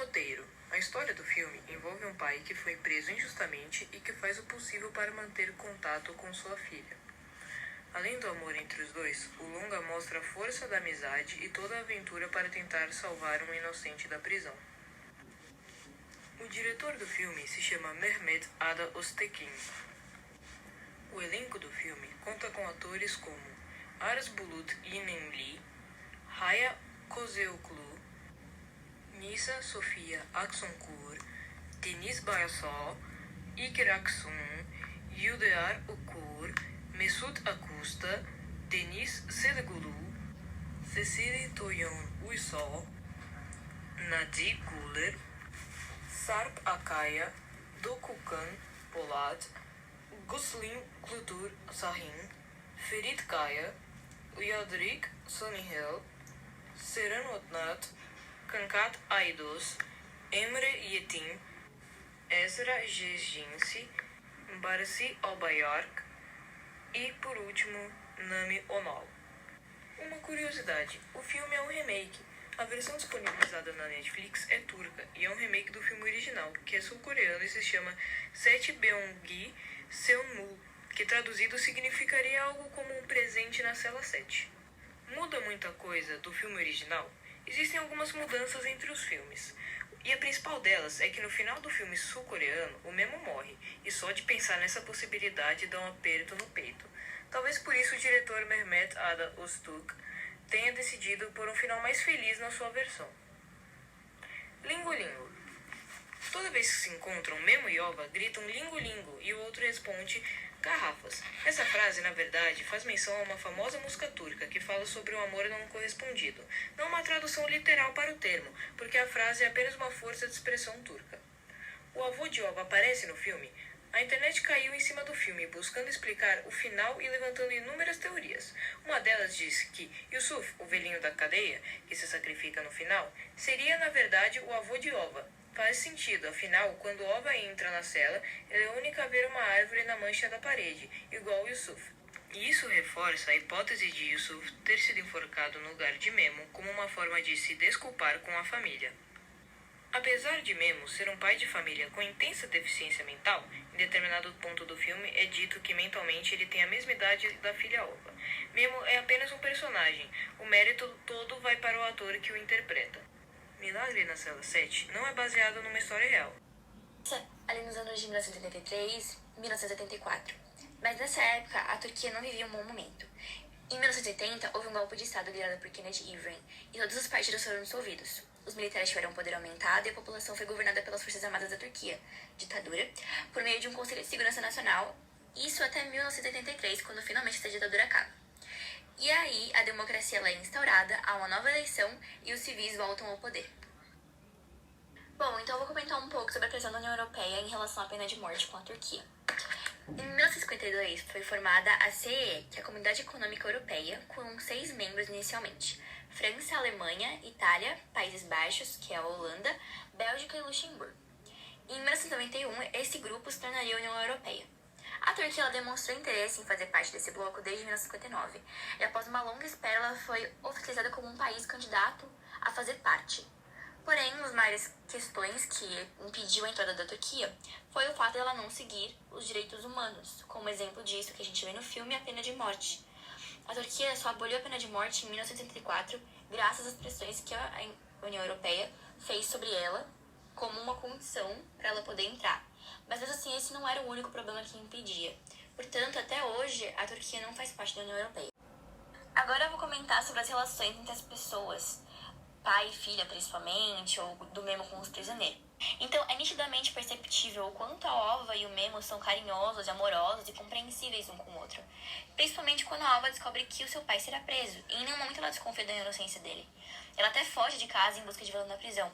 Roteiro. A história do filme envolve um pai que foi preso injustamente e que faz o possível para manter contato com sua filha. Além do amor entre os dois, o longa mostra a força da amizade e toda a aventura para tentar salvar um inocente da prisão. O diretor do filme se chama Mehmet Ada Öztekin. O elenco do filme conta com atores como Aras Bulut Yinenli, Haya Kozeoglu, Nisa Sofia Aksunkur, Deniz Bayasal, Iker Aksun, Yıldırar Okur, Mesut Akusta, Deniz Sedegulu, Cecily Toyon Uysal, Nadi Guler, Sarp Akaya, Dokukan Polat, Guslim Klutur Sahin, Ferit Kaya, Uyadrik Sonihel, Seren Otnat, Kankat Aydos, Emre Yetim, Ezra Jejinsi, Barsi Albayark e, por último, Nami Onol. Uma curiosidade, o filme é um remake. A versão disponibilizada na Netflix é turca e é um remake do filme original, que é sul-coreano e se chama Sete Beongi Seonmul, que traduzido significaria algo como um presente na cela 7. Muda muita coisa do filme original? Existem algumas mudanças entre os filmes. E a principal delas é que no final do filme sul-coreano, o Memo morre, e só de pensar nessa possibilidade dá um aperto no peito. Talvez por isso o diretor Mehmet Ada Öztürk tenha decidido por um final mais feliz na sua versão. Lingo Lingo. Toda vez que se encontram, Memo e Ova gritam Lingo Lingo e o outro responde garrafas. Essa frase, na verdade, faz menção a uma famosa música turca que fala sobre um amor não correspondido. Não uma tradução literal para o termo, porque a frase é apenas uma força de expressão turca. O avô de Ova aparece no filme. A internet caiu em cima do filme, buscando explicar o final e levantando inúmeras teorias. Uma delas diz que Yusuf, o velhinho da cadeia, que se sacrifica no final, seria, na verdade, o avô de Ova. Faz sentido, afinal, quando Ova entra na cela, ela é a única a ver uma árvore na mancha da parede, igual Yusuf. E isso reforça a hipótese de Yusuf ter sido enforcado no lugar de Memo como uma forma de se desculpar com a família. Apesar de Memo ser um pai de família com intensa deficiência mental, em determinado ponto do filme é dito que mentalmente ele tem a mesma idade da filha Ova. Memo é apenas um personagem, o mérito todo vai para o ator que o interpreta. Milagre na Cela 7 não é baseado numa história real. Ali nos anos de 1983 e 1984. Mas nessa época, a Turquia não vivia um bom momento. Em 1980, houve um golpe de Estado liderado por Kennedy Evren, e todos os partidos foram dissolvidos. Os militares tiveram poder aumentado e a população foi governada pelas Forças Armadas da Turquia, ditadura, por meio de um Conselho de Segurança Nacional, isso até 1983, quando finalmente essa ditadura acaba. E aí, a democracia ela é instaurada, há uma nova eleição e os civis voltam ao poder. Bom, então eu vou comentar um pouco sobre a pressão da União Europeia em relação à pena de morte com a Turquia. Em 1952, foi formada a CEE, que é a Comunidade Econômica Europeia, com 6 membros inicialmente. França, Alemanha, Itália, Países Baixos, que é a Holanda, Bélgica e Luxemburgo. Em 1991, esse grupo se tornaria a União Europeia. A Turquia ela demonstrou interesse em fazer parte desse bloco desde 1959, e após uma longa espera ela foi oficializada como um país candidato a fazer parte. Porém, uma das maiores questões que impediu a entrada da Turquia foi o fato de ela não seguir os direitos humanos. Como exemplo disso que a gente vê no filme, a pena de morte. A Turquia só aboliu a pena de morte em 1964, graças às pressões que a União Europeia fez sobre ela como uma condição para ela poder entrar. Mas mesmo assim, esse não era o único problema que impedia. Portanto, até hoje, a Turquia não faz parte da União Europeia. Agora eu vou comentar sobre as relações entre as pessoas, pai e filha principalmente, ou do Memo com os prisioneiros. Então, é nitidamente perceptível o quanto a Ova e o Memo são carinhosos, amorosos e compreensíveis um com o outro. Principalmente quando a Ova descobre que o seu pai será preso, e em nenhum momento ela desconfia da inocência dele. Ela até foge de casa em busca de vê-lo na prisão.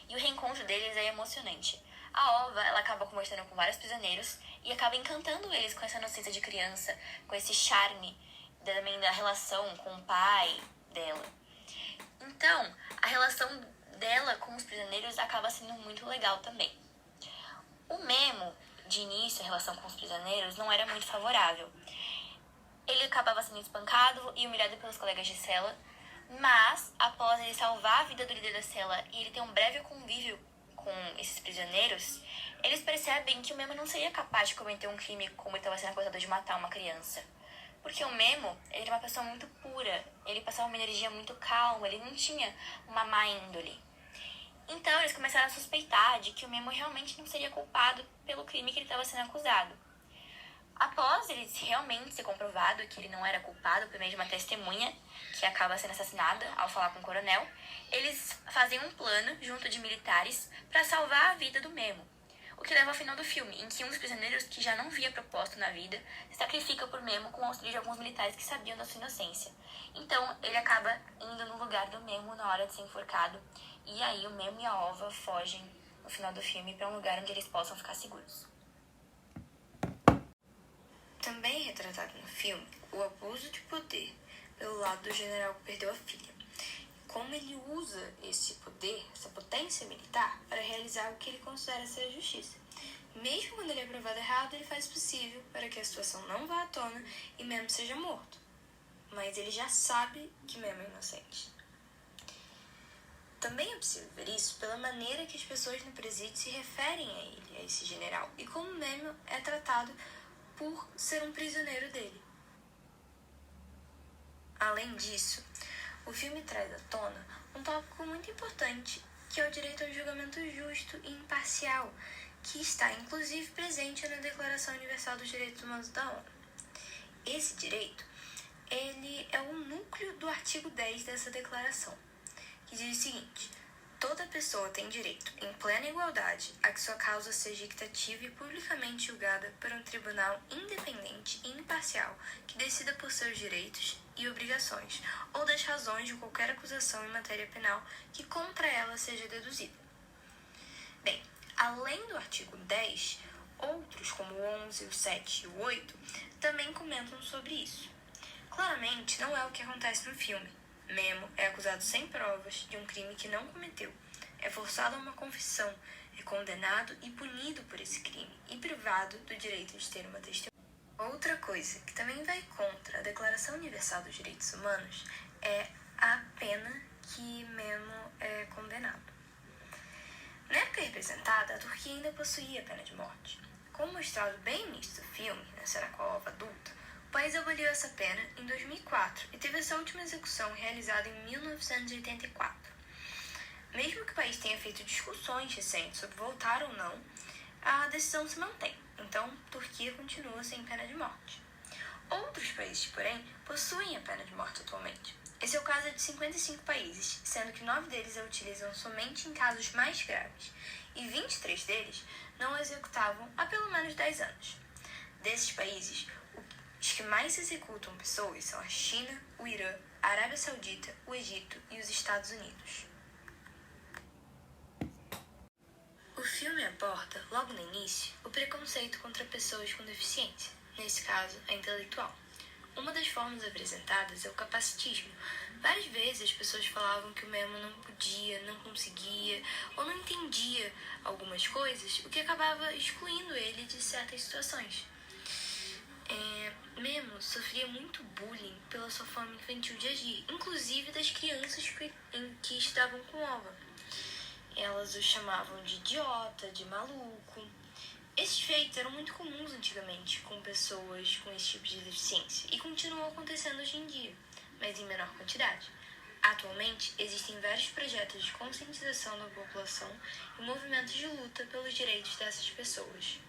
E o reencontro deles é emocionante. A Ova, ela acaba conversando com vários prisioneiros e acaba encantando eles com essa inocência de criança, com esse charme também da relação com o pai dela. Então, a relação dela com os prisioneiros acaba sendo muito legal também. O Memo, de início, a relação com os prisioneiros não era muito favorável. Ele acabava sendo espancado e humilhado pelos colegas de cela, mas após ele salvar a vida do líder da cela e ele ter um breve convívio com esses prisioneiros, eles percebem que o Memo não seria capaz de cometer um crime como ele estava sendo acusado de matar uma criança. Porque o Memo, ele era uma pessoa muito pura, ele passava uma energia muito calma, ele não tinha uma má índole. Então eles começaram a suspeitar de que o Memo realmente não seria culpado pelo crime que ele estava sendo acusado. Após ele realmente ser comprovado que ele não era culpado por meio de uma testemunha que acaba sendo assassinada ao falar com o coronel, eles fazem um plano junto de militares para salvar a vida do Memo. O que leva ao final do filme, em que um dos prisioneiros que já não via propósito na vida se sacrifica por Memo com o auxílio de alguns militares que sabiam da sua inocência. Então ele acaba indo no lugar do Memo na hora de ser enforcado, e aí o Memo e a Ova fogem no final do filme para um lugar onde eles possam ficar seguros. Também é retratado no filme o abuso de poder pelo lado do general que perdeu a filha. Como ele usa esse poder, essa potência militar, para realizar o que ele considera ser a justiça. Mesmo quando ele é provado errado, ele faz o possível para que a situação não vá à tona e Memo seja morto. Mas ele já sabe que Memo é inocente. Também é possível ver isso pela maneira que as pessoas no presídio se referem a ele, a esse general, e como Memo é tratado por ser um prisioneiro dele. Além disso, o filme traz à tona um tópico muito importante, que é o direito ao julgamento justo e imparcial, que está inclusive presente na Declaração Universal dos Direitos Humanos da ONU. Esse direito, ele é o núcleo do artigo 10 dessa declaração, que diz o seguinte: toda pessoa tem direito, em plena igualdade, a que sua causa seja equitativa e publicamente julgada por um tribunal independente e imparcial que decida por seus direitos e obrigações, ou das razões de qualquer acusação em matéria penal que contra ela seja deduzida. Bem, além do artigo 10, outros, como o 11, o 7 e o 8, também comentam sobre isso. Claramente, não é o que acontece no filme. Memo é acusado sem provas de um crime que não cometeu, é forçado a uma confissão, é condenado e punido por esse crime e privado do direito de ter uma testemunha. Outra coisa que também vai contra a Declaração Universal dos Direitos Humanos é a pena que Memo é condenado. Na época representada, a Turquia ainda possuía a pena de morte. Como mostrado bem no início do filme, na cena com a Ova adulta, o país aboliu essa pena em 2004 e teve essa última execução realizada em 1984. Mesmo que o país tenha feito discussões recentes sobre voltar ou não, a decisão se mantém. Então, Turquia continua sem pena de morte. Outros países, porém, possuem a pena de morte atualmente. Esse é o caso de 55 países, sendo que 9 deles a utilizam somente em casos mais graves, e 23 deles não a executavam há pelo menos 10 anos. Desses países, os que mais executam pessoas são a China, o Irã, a Arábia Saudita, o Egito e os Estados Unidos. O filme aborda, logo no início, o preconceito contra pessoas com deficiência, nesse caso, a intelectual. Uma das formas apresentadas é o capacitismo. Várias vezes as pessoas falavam que o Memo não podia, não conseguia ou não entendia algumas coisas, o que acabava excluindo ele de certas situações. Memo sofria muito bullying pela sua forma infantil de agir, inclusive das crianças que estavam com Ova. Elas o chamavam de idiota, de maluco. Esses feitos eram muito comuns antigamente com pessoas com esse tipo de deficiência e continuam acontecendo hoje em dia, mas em menor quantidade. Atualmente, existem vários projetos de conscientização da população e movimentos de luta pelos direitos dessas pessoas.